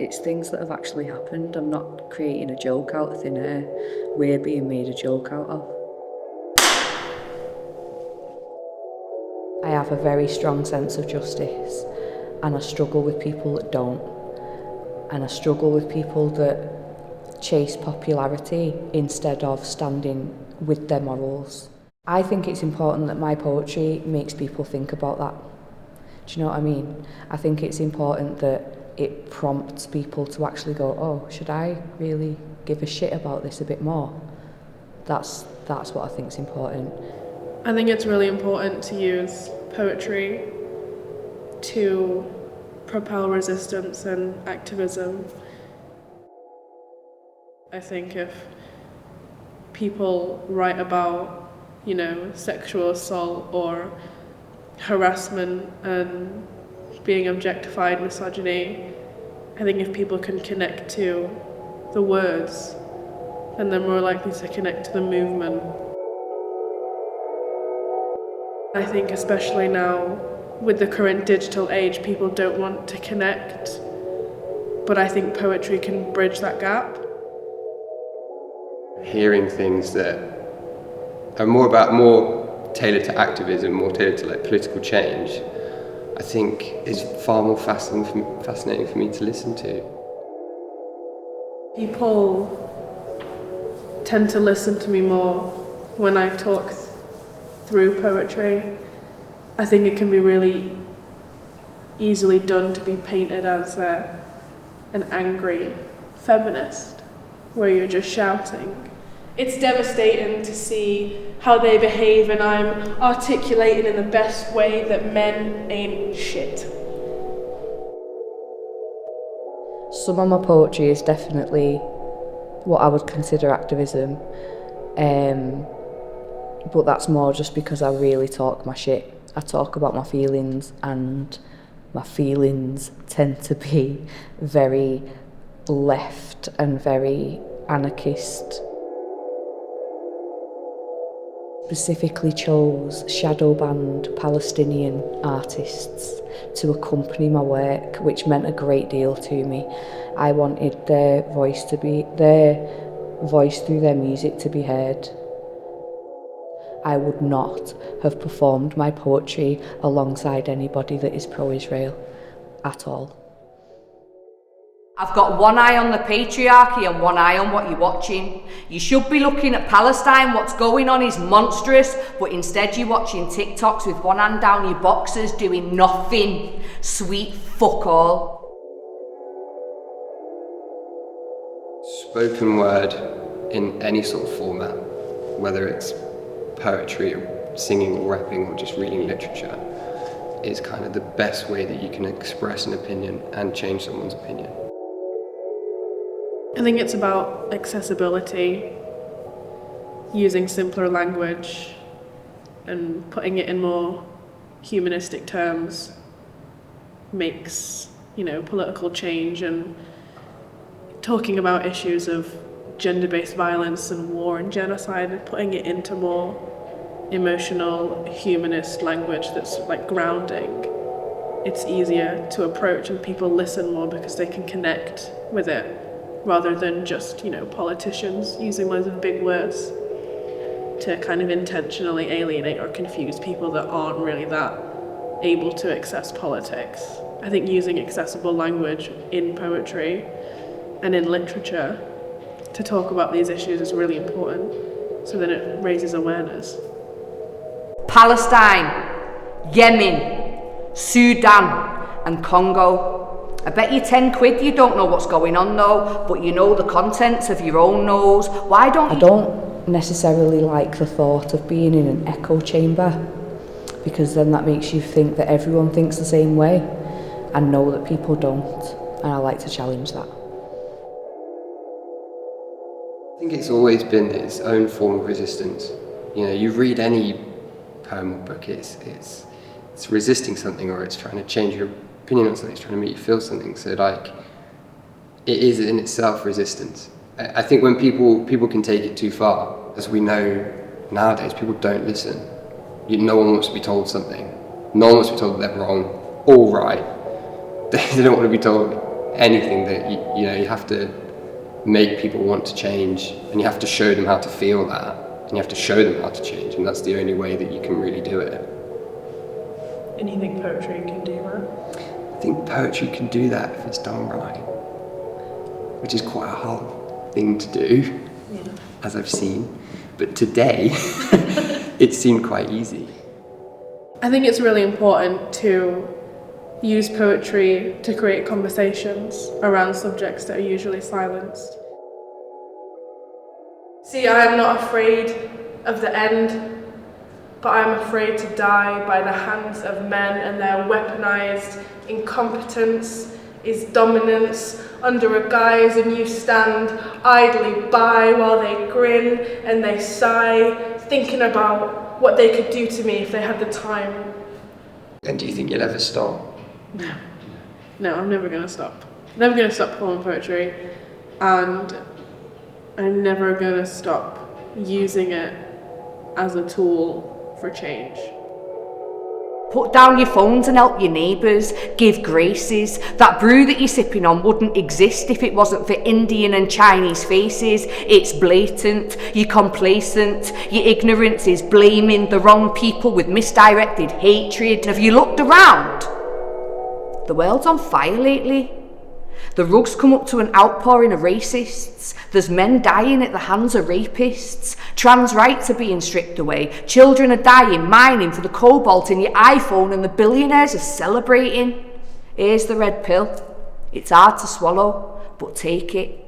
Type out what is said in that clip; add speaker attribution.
Speaker 1: It's things that have actually happened. I'm not creating a joke out of thin air. We're being made a joke out of. I have a very strong sense of justice, and I struggle with people that don't. And I struggle with people that chase popularity instead of standing with their morals. I think it's important that my poetry makes people think about that. Do you know what I mean? I think it's important that it prompts people to actually go, oh, should I really give a shit about this a bit more? That's what I think is important.
Speaker 2: I think it's really important to use poetry to propel resistance and activism. I think if people write about, sexual assault or harassment and being objectified, misogyny, I think if people can connect to the words, then they're more likely to connect to the movement. I think especially now, with the current digital age, people don't want to connect, but I think poetry can bridge that gap.
Speaker 3: Hearing things that are more tailored to activism, more tailored to political change, I think is far more fascinating for me to listen to.
Speaker 2: People tend to listen to me more when I talk through poetry. I think it can be really easily done to be painted as an angry feminist, where you're just shouting. It's devastating to see how they behave, and I'm articulating in the best way that men ain't shit.
Speaker 1: Some of my poetry is definitely what I would consider activism, but that's more just because I really talk my shit. I talk about my feelings, and my feelings tend to be very left and very anarchist. Specifically chose shadow banned Palestinian artists to accompany my work, which meant a great deal to me. I wanted their voice through their music to be heard. I would not have performed my poetry alongside anybody that is pro-Israel at all.
Speaker 4: I've got one eye on the patriarchy and one eye on what you're watching. You should be looking at Palestine. What's going on is monstrous, but instead you're watching TikToks with one hand down your boxers doing nothing. Sweet fuck all.
Speaker 3: Spoken word in any sort of format, whether it's poetry or singing or rapping or just reading literature, is kind of the best way that you can express an opinion and change someone's opinion.
Speaker 2: I think it's about accessibility, using simpler language and putting it in more humanistic terms makes, political change, and talking about issues of gender-based violence and war and genocide and putting it into more emotional, humanist language that's grounding. It's easier to approach, and people listen more because they can connect with it, rather than just, politicians using loads of big words to kind of intentionally alienate or confuse people that aren't really that able to access politics. I think using accessible language in poetry and in literature to talk about these issues is really important, so then it raises awareness.
Speaker 4: Palestine, Yemen, Sudan and Congo. I bet you 10 quid you don't know what's going on though, but you know the contents of your own nose. Why don't you...
Speaker 1: I don't necessarily like the thought of being in an echo chamber, because then that makes you think that everyone thinks the same way, and know that people don't, and I like to challenge that.
Speaker 3: I think it's always been its own form of resistance. You read any poem or book, it's resisting something, or it's trying to change your opinion on something, it's trying to make you feel something. So it is in itself resistance. I think when people can take it too far, as we know nowadays, people don't listen. No one wants to be told something. No one wants to be told that they're wrong or right. They don't want to be told anything that you have to make people want to change, and you have to show them how to feel that, and you have to show them how to change, and that's the only way that you can really do it.
Speaker 2: And you think poetry can do that?
Speaker 3: I think poetry can do that if it's done right, which is quite a hard thing to do, as I've seen. But today, it seemed quite easy.
Speaker 2: I think it's really important to use poetry to create conversations around subjects that are usually silenced. See, I am not afraid of the end, but I am afraid to die by the hands of men, and their weaponized incompetence is dominance under a guise, and you stand idly by while they grin and they sigh, thinking about what they could do to me if they had the time.
Speaker 3: And do you think you'll ever stop?
Speaker 2: No, I'm never going to stop. Never going to stop poem poetry, and I'm never going to stop using it as a tool for change.
Speaker 4: Put down your phones and help your neighbours. Give graces. That brew that you're sipping on wouldn't exist if it wasn't for Indian and Chinese faces. It's blatant. You're complacent. Your ignorance is blaming the wrong people with misdirected hatred. Have you looked around? The world's on fire lately. The rug's come up to an outpouring of racists. There's men dying at the hands of rapists. Trans rights are being stripped away. Children are dying, mining for the cobalt in your iPhone, and the billionaires are celebrating. Here's the red pill. It's hard to swallow, but take it.